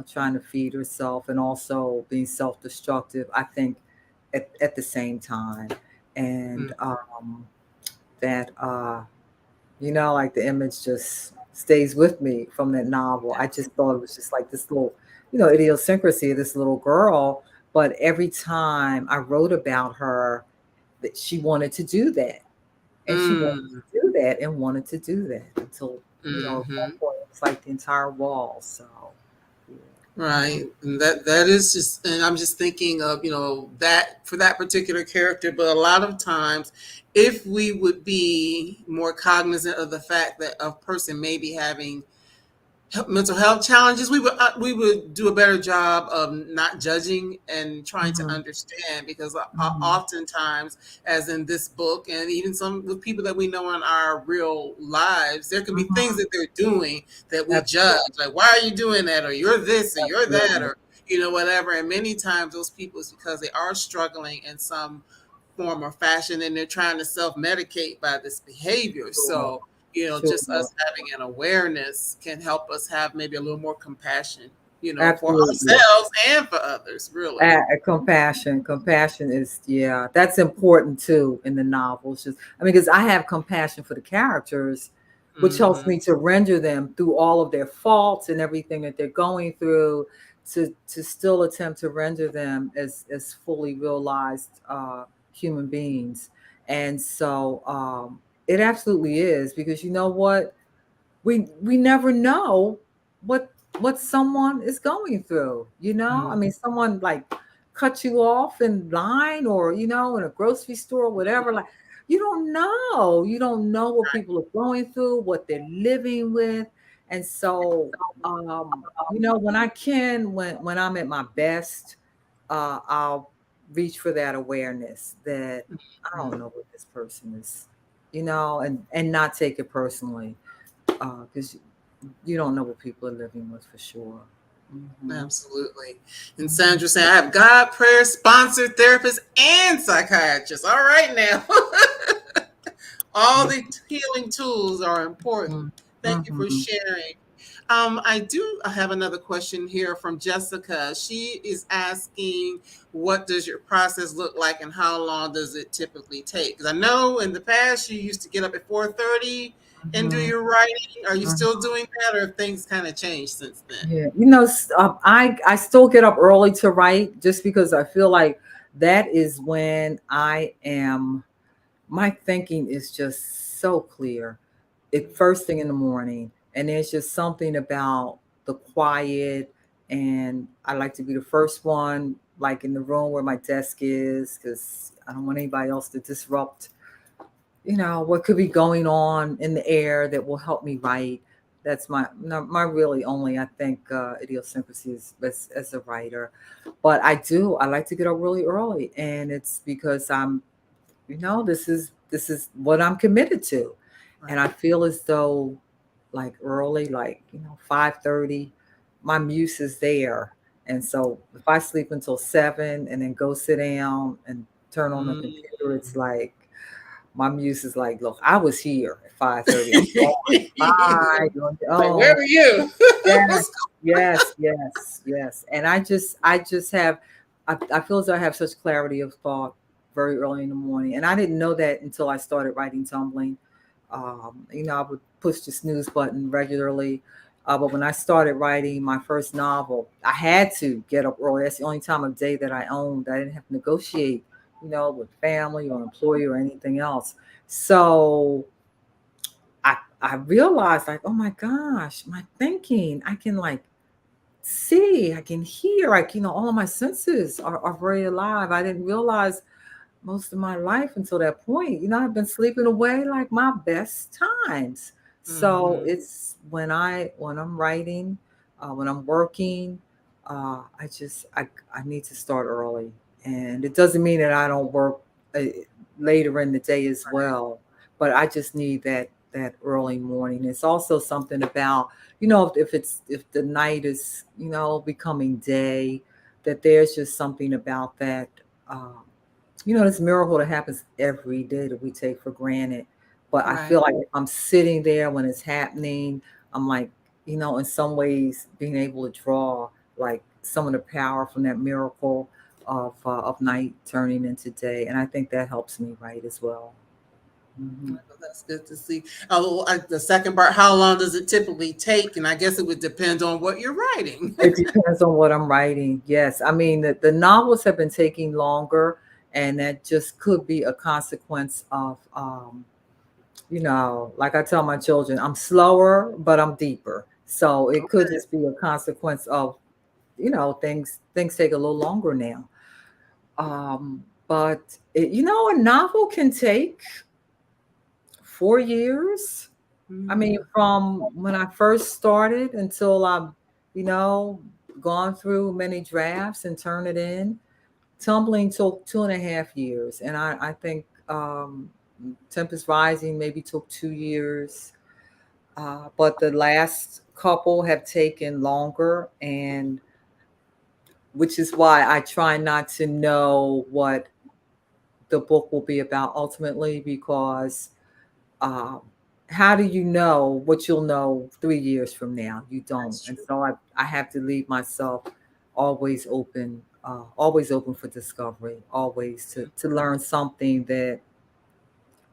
trying to feed herself and also being self-destructive, I think, at the same time. And that, like, the image just stays with me from that novel. I just thought it was just like this little, idiosyncrasy of this little girl But every time I wrote about her, that she wanted to do that. And she wanted Mm. to do that and wanted to do that until, at one Hmm. point it was like the entire wall. So, yeah. Right. And that is just, and I'm just thinking of, that for that particular character, but a lot of times if we would be more cognizant of the fact that a person may be having mental health challenges, we would do a better job of not judging and trying to Mhm, understand, because mhm, oftentimes, as in this book and even some with people that we know in our real lives, there can be things mhm. that they're doing that we Absolutely. judge, like, why are you doing that, or you're this or you're that, Absolutely. or whatever. And many times those people, is because they are struggling in some form or fashion, and they're trying to self-medicate by this behavior. Sure. So just Sure. us having an awareness can help us have maybe a little more compassion, for Absolutely. ourselves and for others, really. Compassion is, yeah, that's important too in the novels. Just, I mean, because I have compassion for the characters, which helps Hmm. me to render them through all of their faults and everything that they're going through, to still attempt to render them as fully realized human beings. And so it absolutely is, because you know what, we never know what someone is going through. I mean, someone like cut you off in line, or in a grocery store or whatever. Like, you don't know what people are going through, what they're living with. And so when I can, when I'm at my best, I'll reach for that awareness that I don't know what this person is, and not take it personally, because you don't know what people are living with for sure. Hmm. Absolutely. And Hmm. Sandra saying, I have God, prayer, sponsored therapist, and psychiatrist. All right now. All the healing tools are important. Thank you for Hmm. sharing. I have another question here from Jessica. She is asking, what does your process look like and how long does it typically take? Because I know in the past you used to get up at 4:30 and do Hmm. your writing. Are you still Hmm. doing that, or have things kind of changed since then? Yeah, I still get up early to write, just because I feel like that is when I am. My thinking is just so clear. It first thing in the morning, and there's just something about the quiet, and I like to be the first one, like in the room where my desk is, because I don't want anybody else to disrupt what could be going on in the air that will help me write. That's my no, my really only, I think, idiosyncrasy as a writer. But I like to get up really early, and it's because this is what I'm committed to. And I Right. feel as though, like, early, like, 5:30, my muse is there. And so if I sleep until 7 and then go sit down and turn on the computer, it's Mm. like my muse is like, look, I was here at 5:30. I'm going. Bye. Like, where Oh, were you? yes, yes, yes, yes. And I just have, I feel as though I have such clarity of thought very early in the morning. And I didn't know that until I started writing tumbling. I would push the snooze button regularly. But when I started writing my first novel, I had to get up early. That's the only time of day that I owned. I didn't have to negotiate, with family or employee or anything else. So I realized, like, oh my gosh, my thinking, I can, like, see, I can hear, like, all of my senses are very alive. I didn't realize most of my life until that point. I've been sleeping away like my best times. So Hmm. it's when I'm writing, when I'm working, I need to start early. And it doesn't mean that I don't work uh, later in the day as well, but I just need that early morning. It's also something about, if the night is, becoming day, that there's just something about that. Um, this miracle that happens every day that we take for granted. But I feel Right. like I'm sitting there when it's happening. I'm like, in some ways, being able to draw, like, some of the power from that miracle of night turning into day, and I think that helps me write as well. Mhm. That's good to see. The second part, how long does it typically take? And I guess it would depend on what you're writing. It depends on what I'm writing. Yes. I mean, the novels have been taking longer, and that just could be a consequence of, like I tell my children, I'm slower, but I'm deeper. So it could just be a consequence of, things take a little longer now. But a novel can take 4 years. I mean, Mhm. from when I first started until I've, you know, gone through many drafts and turn it in. Tumbling took 2.5 years, and I think Tempest Rising maybe took 2 years, but the last couple have taken longer, and which is why I try not to know what the book will be about ultimately, because um, how do you know what you'll know 3 years from now? You don't. That's And true. so I have to leave myself always open for discovery, always to learn something that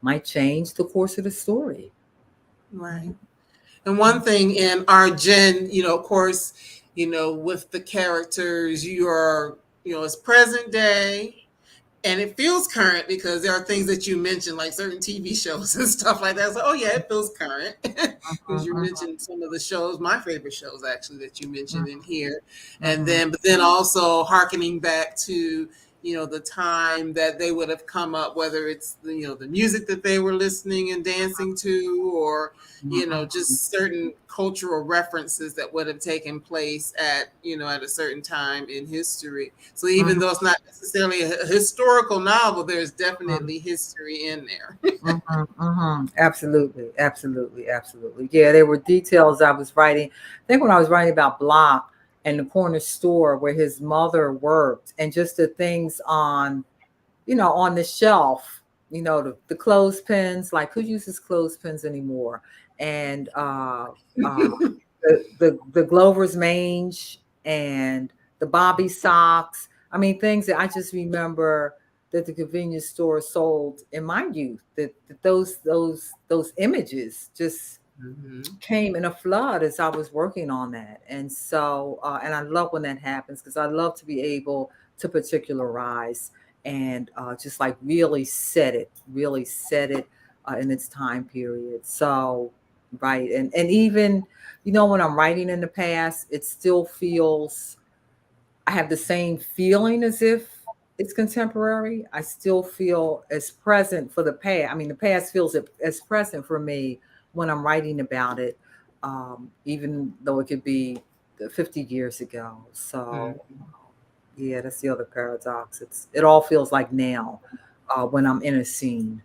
might change the course of the story. Right. Mhm. And one thing in our gen, of course, with the characters, it's present day, and it feels current because there are things that you mentioned, like certain TV shows and stuff like that. So, oh yeah, it feels current because you Mhm, mentioned some of the shows, my favorite shows actually that you mentioned in here, and mhm, but then also harkening back to the time that they would have come up, whether it's the music that they were listening and dancing to, or mhm, mhm, just certain cultural references that would have taken place at a certain time in history. So even mhm, though it's not necessarily a historical novel, there's mhm, definitely history in there. mhm, mhm. Absolutely, absolutely, absolutely. Yeah, there were details I was writing. I think when I was writing about Block and the corner store where his mother worked, and just the things on the shelf, the clothespins, like who uses clothespins anymore? And uh, the Glover's mange and the Bobby socks. I mean, things that I just remember that the convenience store sold in my youth. That those images just Mhm. came in a flood as I was working on that. And so, and I love when that happens because I love to be able to particularize and just like really set it in its time period. So, right. And even, when I'm writing in the past, it still feels, I have the same feeling as if it's contemporary. I still feel as present for the past. I mean, the past feels as present for me when I'm writing about it, even though it could be 50 years ago. So, Mhm. yeah, that's the other paradox. It all feels like now when I'm in a scene.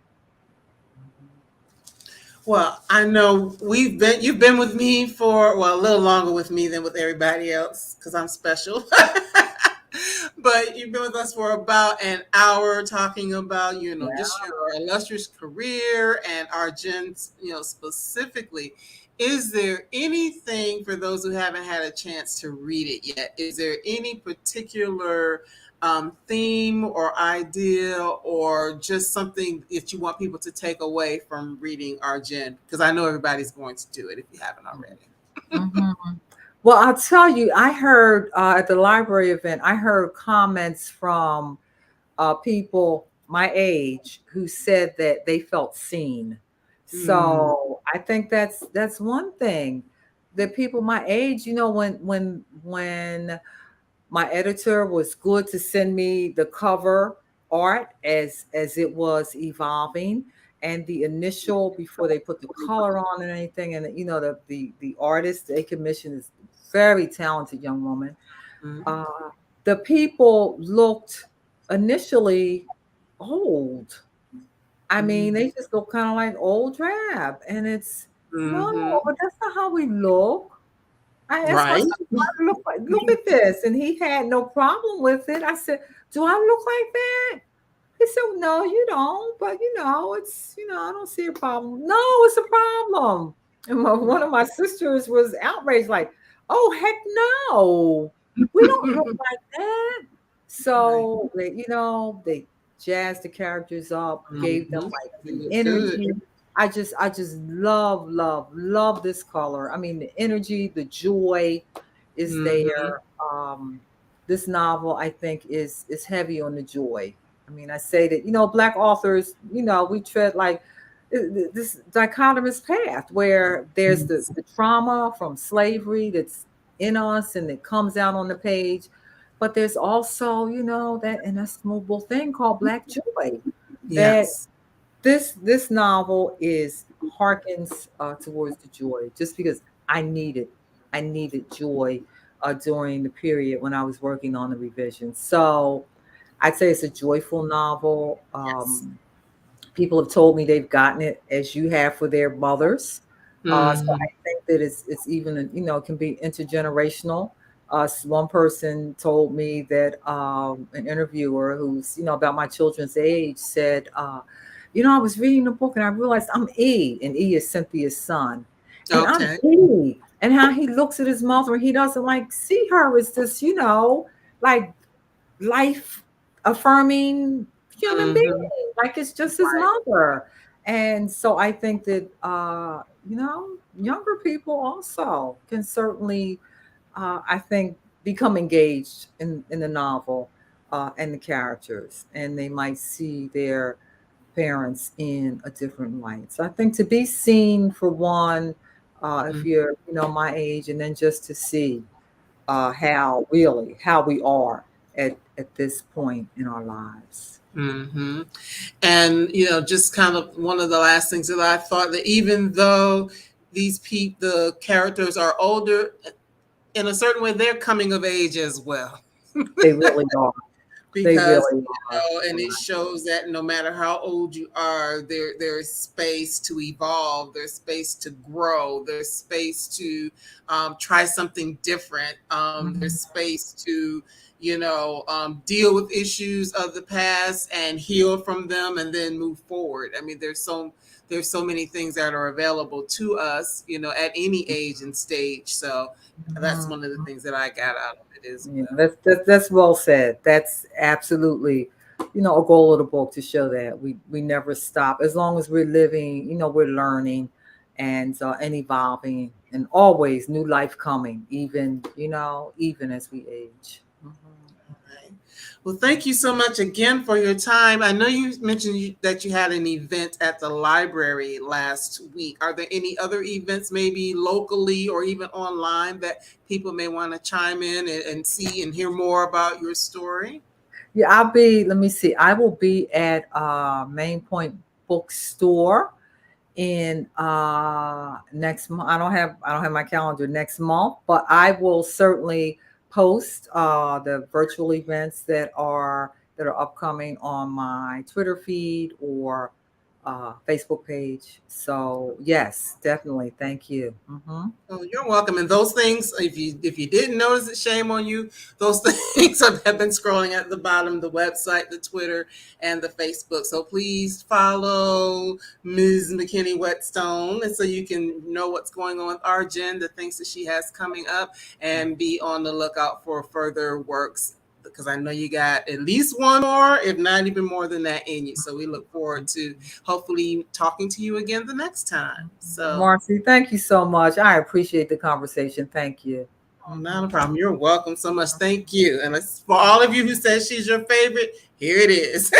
Well, I know you've been with me for, well, a little longer with me than with everybody else because I'm special. But you've been with us for about an hour talking about, just your illustrious career and our gens, specifically. Is there anything for those who haven't had a chance to read it yet? Is there any particular theme or idea or just something that you want people to take away from reading Arjen? Because I know everybody's going to do it if you haven't already. Mhm. Well, I'll tell you, I heard at the library event, I heard comments from people my age who said that they felt seen. Mm, So I think that's one thing that people my age, when my editor was good to send me the cover art as it was evolving, and the initial before they put the color on and anything, and the artist they commissioned is very talented young woman. mm, uh, the people looked initially old. I mean, mm, they just look kind of like old drab, and it's no, mhm. but that's not how we look. I asked my Right. son, look at this, and he had no problem with it. I said, "Do I look like that?" He said, "No, you don't, but I don't see a problem." No, it's a problem. And one of my sisters was outraged, like, "Oh heck no, we don't look like that." Right. So they jazzed the characters up, gave them like the Good. energy. I just love this color. I mean, the energy, the joy is Mm-hmm. there. This novel, I think, is heavy on the joy. I mean, I say that, Black authors, we tread like this dichotomous path where there's the trauma from slavery that's in us and it comes out on the page, but there's also, that inestimable thing called Black joy. That Yes. this novel is harkens towards the joy, just because I needed joy during the period when I was working on the revision. So I'd say it's a joyful novel. Yes. People have told me they've gotten it as you have for their mothers. So Mm-hmm. I think that it's even, it can be intergenerational. One person told me that an interviewer who's, about my children's age said, I was reading the book and I realized I'm E, and E is Cynthia's son. And I'm Okay. E. And how he looks at his mother and he doesn't like see her as this, like life affirming human being. Mm-hmm. Like it's just his Right. mother. And so I think that younger people also can certainly I think become engaged in the novel and the characters, and they might see their parents in a different light. So I think to be seen for one, if you're my age, and then just to see how we are at this point in our lives. Mm-hmm. And just kind of one of the last things that I thought, that even though the characters are older, in a certain way, they're coming of age as well. They really are. They Because really are. and it shows that no matter how old you are, there's space to evolve, there's space to grow, there's space to try something different, there's Mhm. space to deal with issues of the past and heal from them and then move forward. I mean, there's so many things that are available to us, at any age and stage. So that's Mhm. one of the things that I got out of it as Yeah, well. that's well said. That's absolutely, a goal of the book, to show that we never stop as long as we're living. We're learning and evolving, and always new life coming, even as we age. Mhm. Right. Well, thank you so much again for your time. I know you mentioned that you had an event at the library last week. Are there any other events, maybe locally or even online, that people may want to chime in and see and hear more about your story? Yeah, I'll be. Let me see. I will be at Main Point Bookstore in next month. I don't have my calendar next month, but I will certainly post the virtual events that are upcoming on my Twitter feed or Facebook page. So yes, definitely. Thank you. Oh, you're welcome. And those things, if you didn't notice it, shame on you. Those things have been scrolling at the bottom: the website, the Twitter, and the Facebook. So please follow Ms. McKinney-Whetstone, and so you can know what's going on with our Jen, the things that she has coming up, and be on the lookout for further works, because I know you got at least one more, if not even more than that, in you. So we look forward to hopefully talking to you again the next time. So. Marcy, thank you so much. I appreciate the conversation. Thank you. Oh, not a problem. You're welcome so much. Thank you. And for all of you who said she's your favorite, here it is.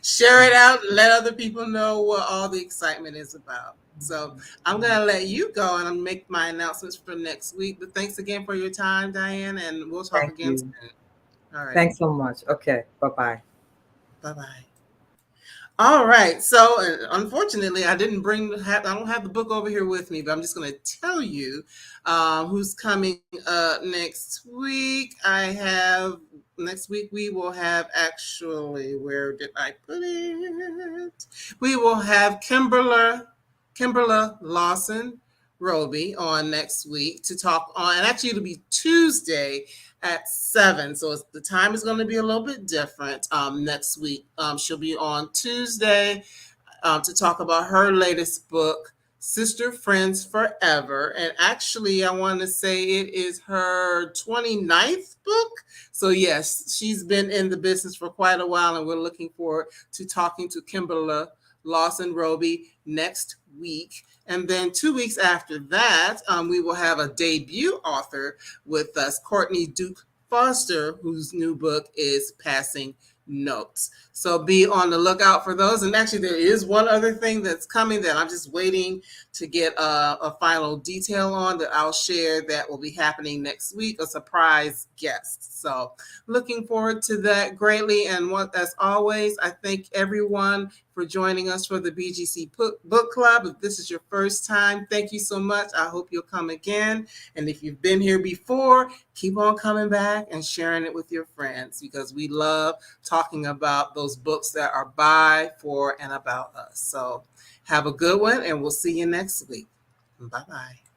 Share it out. Let other people know what all the excitement is about. So I'm going to let you go and I'll make my announcements for next week. But thanks again for your time, Diane, and we'll talk Thank again you. soon. All right. Thanks so much. Okay. Bye bye. Bye bye. All right. So, unfortunately, I don't have the book over here with me, but I'm just going to tell you who's coming up next week. Next week we will have, actually, where did I put it? We will have Kimberla Lawson Roby on next week to talk on, and actually it'll be Tuesday at 7. So the time is going to be a little bit different next week. She'll be on Tuesday to talk about her latest book, Sister Friends Forever. And actually, I want to say it is her 29th book. So yes, she's been in the business for quite a while, and we're looking forward to talking to Kimberly Lawson Roby next week. And then 2 weeks after that, we will have a debut author with us, Courtney Duke Foster, whose new book is Passing Notes. So be on the lookout for those. And actually, there is one other thing that's coming that I'm just waiting to get a final detail on that I'll share that will be happening next week, a surprise guest. So looking forward to that greatly. And as always, I thank everyone for joining us for the BGC Book Club. If this is your first time, thank you so much. I hope you'll come again. And if you've been here before, keep on coming back and sharing it with your friends, because we love talking about those books that are by, for, and about us. So have a good one, and we'll see you next week. Bye-bye.